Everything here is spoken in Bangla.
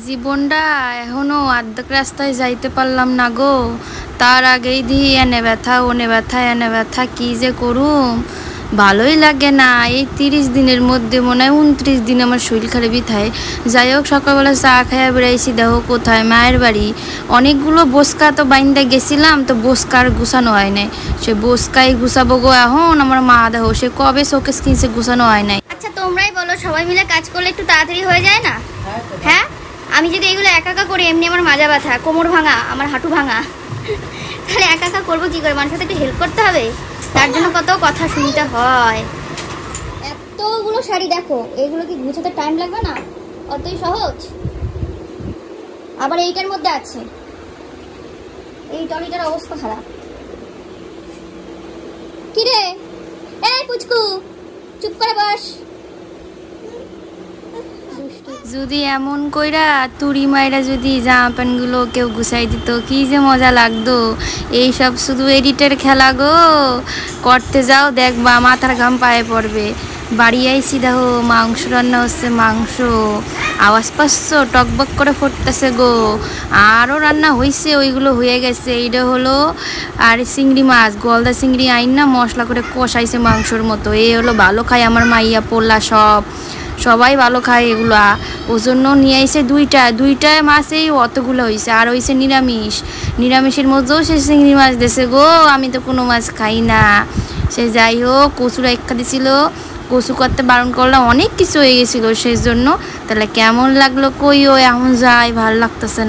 জীবনটা এখনো অর্ধেক রাস্তায় যাইতে পারলাম না গো। তার আগেই দিই এনে ব্যথা ওনে ব্যথা এনে ব্যথা, কি যে করুম ভালোই লাগে না। এই 30 দিনের মধ্যে মনে হয় 29 দিন আমার শরীর খারাপই থাকে। যাই হোক, সকালবেলা চা খাইয়া বেড়াইছি, দেখো কোথায় মায়ের বাড়ি। অনেকগুলো বস্কা তো বাইন্দা গেছিলাম, তো বস্কার গুছানো হয় নাই। সে বস্কাই গুছাবো গো এখন। আমার মা দেখো সে কবে শোকেস কিনছে, গুছানো হয় নাই। আচ্ছা তোমরাই বলো, সবাই মিলে কাজ করলে একটু তাড়াতাড়ি হয়ে যায় না? হ্যাঁ, আমি যদি এগুলো একা একা করি, এমনি আমার মাজা ব্যথা, কোমর ভাঙা, আমার হাঁটু ভাঙা, তাহলে একা একা করবো কি করে? মানুষের সাথে একটু হেল্প করতে হবে, তার জন্য কত কথা শুনতে হয়। এতগুলো শাড়ি দেখো, এগুলো কি গুছাতে টাইম লাগবে না? অতই সহজ। আবার এইটার মধ্যে আছে, এই টলিটার অবস্থা খারাপ। কি রে, এই পুচকু, চুপ করে বস। যদি এমন কইরা তুড়ি মাইরা যদি জামা প্যান্টগুলো কেউ গুছাই দিত, কি যে মজা লাগতো। এইসব শুধু এডিটের খেলা গো। করতে যাও দেখবা মাথার ঘাম পায়ে পড়বে। বাড়ি আইসি দেখো মাংস রান্না হচ্ছে, মাংস আওয়াজ পাচ্ছ, টকবক করে ফুটতেছে গো। আরও রান্না হয়েছে, ওইগুলো হয়ে গেছে। এইটা হলো আর চিংড়ি মাছ, গলদা চিংড়ি আইন না মশলা করে কষাইছে মাংসর মতো। এই হলো ভালো খায় আমার মাইয়া পোলা, সবাই ভালো খায় এগুলা। ওই জন্য নিয়ে আইসে দুইটায় মাছেই অতগুলো হয়েছে। আর হয়েছে নিরামিষের মধ্যেও সে চিংড়ি মাছ দিয়েছে গো। আমি তো কোনো মাছ খাই না। সে যাই হোক, কচুরা একটা দিছিল, কচু করতে বারণ করলাম, অনেক কিছু হয়ে গেছিলো সেই জন্য। তাহলে কেমন লাগলো কইও, এখন যাই, ভালো লাগতেছে না।